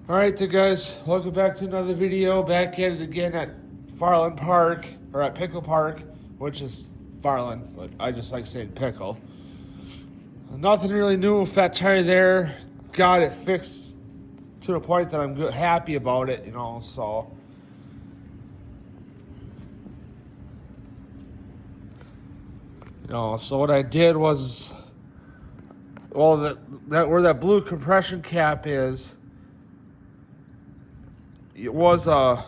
Alright, so guys, welcome back to another video. Back at it again at Farlin Park, or at Pickle Park, which is Farlin, but I just like saying Pickle. Nothing really new, fat tire there. Got it fixed to the point that I'm happy about it, so. So what I did was, well, that where that blue compression cap is, it was a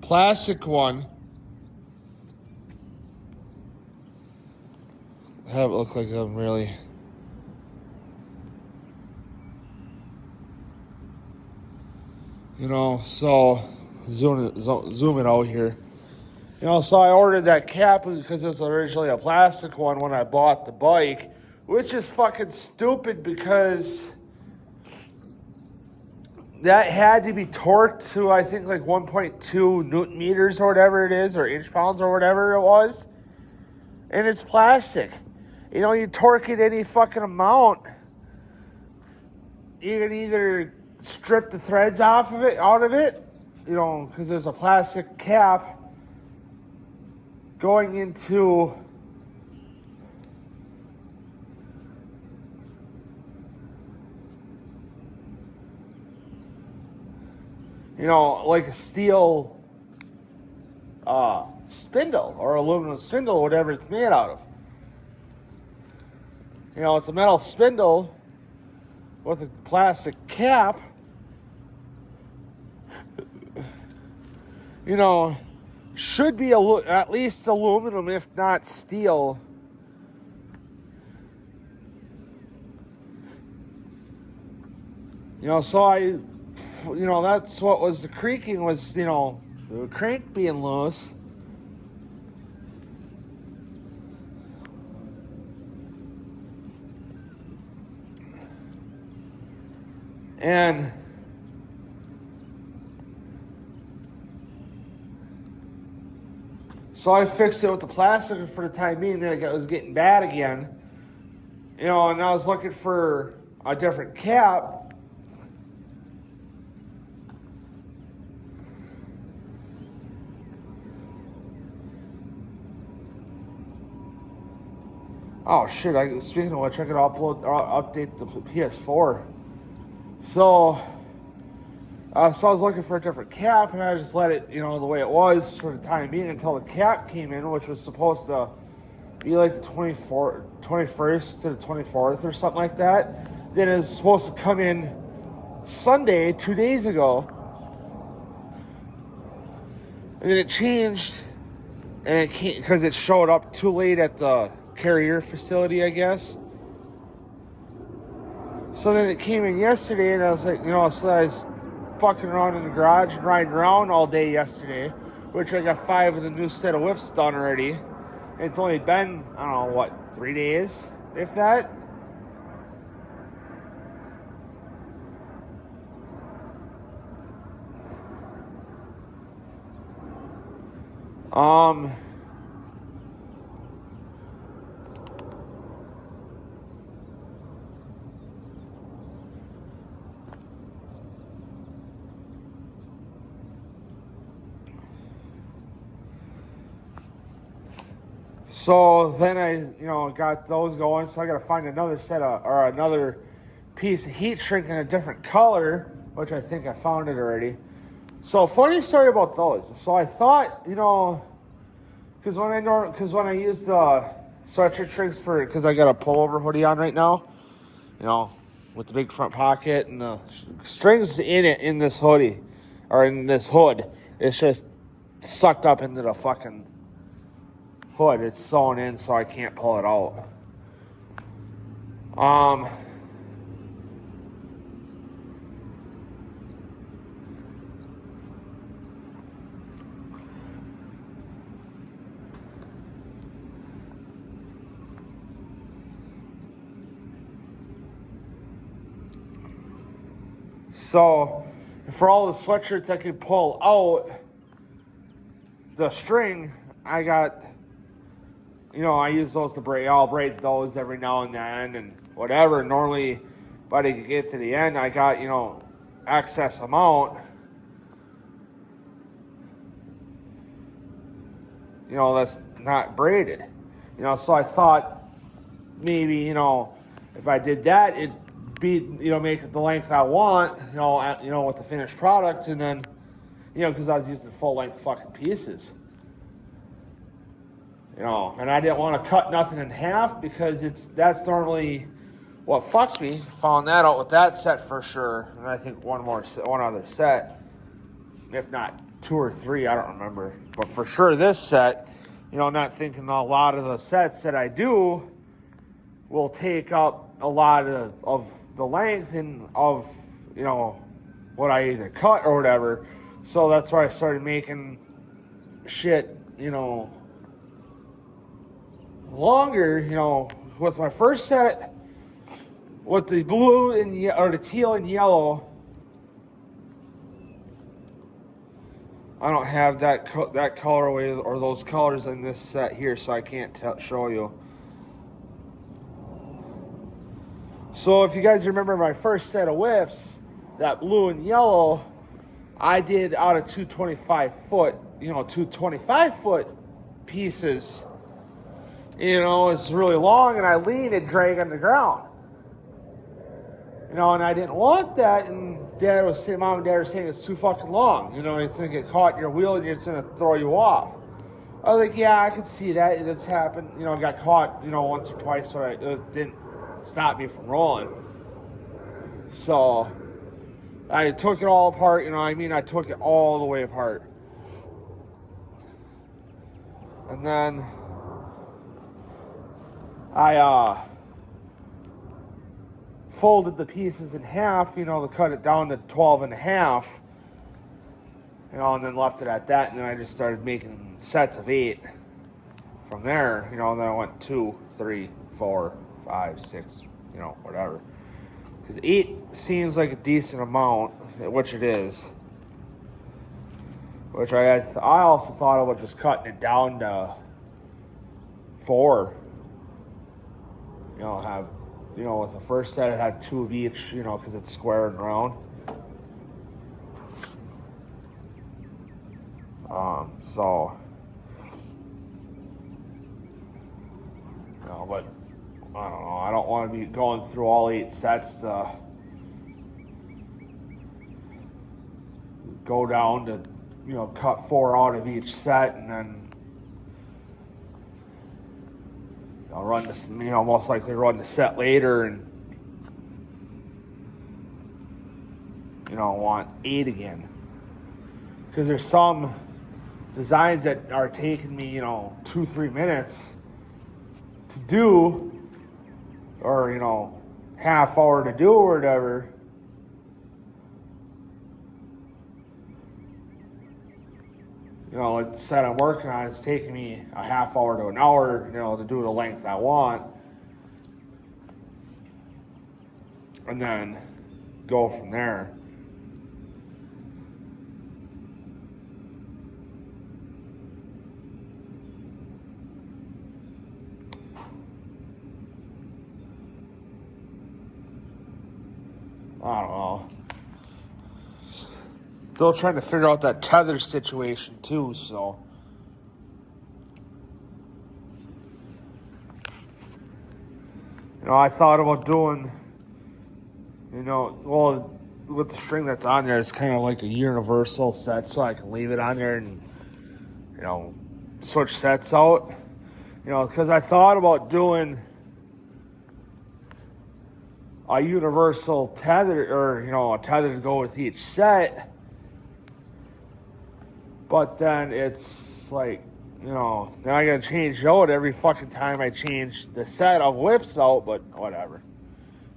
plastic one. Have it look like I'm really. So zoom it out here. So I ordered that cap because it was originally a plastic one when I bought the bike, which is fucking stupid because that had to be torqued to, I think, like 1.2 Newton meters or whatever it is, or inch pounds or whatever it was. And it's plastic. You torque it any fucking amount, you can either strip the threads out of it, because there's a plastic cap going into like a steel spindle or aluminum spindle, whatever it's made out of. It's a metal spindle with a plastic cap. Should be at least aluminum, if not steel. So that's what was the creaking was, the crank being loose. And so I fixed it with the plastic for the time being. Then it was getting bad again. And I was looking for a different cap. Oh shit! Speaking of which, I could update the PS4. So I was looking for a different cap, and I just let it, the way it was for the time being until the cap came in, which was supposed to be like the 21st to the 24th or something like that. Then it was supposed to come in Sunday, 2 days ago. And then it changed, and it came because it showed up too late at the carrier facility, I guess. So then it came in yesterday, and I was like, so I was fucking around in the garage and riding around all day yesterday, which I got 5 of the new set of whips done already. It's only been, I don't know, 3 days, if that. So then I, got those going. So I got to find another another piece of heat shrink in a different color, which I think I found it already. So funny story about those. So I thought, because when I use the sweatshirt shrinks because I got a pullover hoodie on right now, with the big front pocket and the strings in this hoodie or in this hood, it's just sucked up into the fucking hood. It's sewn in, so I can't pull it out. So for all the sweatshirts I could pull out the string, I got, I use those to braid. I'll braid those every now and then and whatever. Normally, by the get to the end, I got, excess amount, you know, that's not braided. You know, so I thought maybe, you know, if I did that, it'd be, you know, make it the length I want, you know, with the finished product, and then, you know, because I was using full length fucking pieces. You know, and I didn't want to cut nothing in half because that's normally what fucks me. Found that out with that set for sure, and I think one other set, if not 2 or 3, I don't remember, but for sure this set. You know, not thinking a lot of the sets that I do will take up a lot of the length and of, you know, what I either cut or whatever. So that's why I started making shit, you know, longer. You know, with my first set, with the blue and or the teal and yellow, I don't have that colorway or those colors in this set here, so I can't show you. So if you guys remember my first set of whips, that blue and yellow, I did out of 225 foot, you know, 225 foot pieces. You know, it's really long, and I lean and drag on the ground. You know, and I didn't want that, and Mom and Dad were saying it's too fucking long. You know, it's gonna get caught in your wheel and it's gonna throw you off. I was like, yeah, I could see that. It's happened. You know, I got caught, you know, once or twice, but it didn't stop me from rolling. So I took it all apart. You know, I took it all the way apart, and then I folded the pieces in half, you know, to cut it down to 12 and a half, you know, and then left it at that. And then I just started making sets of 8 from there, you know, and then I went 2, 3, 4, 5, 6, you know, whatever. Because 8 seems like a decent amount, which it is. Which I also thought about just cutting it down to 4. You know, have, you know, with the first set, it had 2 of each, you know, because it's square and round. So, you know, but I don't know. I don't want to be going through all 8 sets to go down to, you know, cut 4 out of each set and then, you know, run this, you know, most likely run the set later and, you know, want 8 again. Because there's some designs that are taking me, you know, 2-3 minutes to do, or, you know, half hour to do or whatever. You know, it's set I'm working on, it's taking me a half hour to an hour, you know, to do the length I want. And then go from there. I don't know. Still trying to figure out that tether situation too, so. You know, I thought about doing, you know, well, with the string that's on there, it's kind of like a universal set, so I can leave it on there and, you know, switch sets out. You know, because I thought about doing a universal tether, or, you know, a tether to go with each set. But then it's like, you know, then I gotta change it out every fucking time I change the set of whips out, but whatever.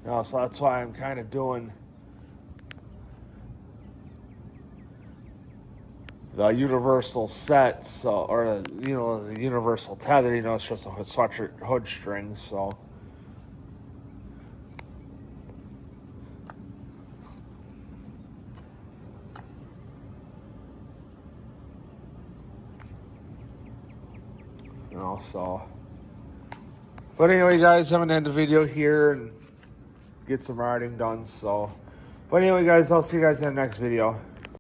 You know, so that's why I'm kind of doing the universal set, so, or, you know, the universal tether, you know, it's just a sweatshirt hood string, so. You know, so. But anyway, guys, I'm going to end the video here and get some riding done, so. But anyway, guys, I'll see you guys in the next video.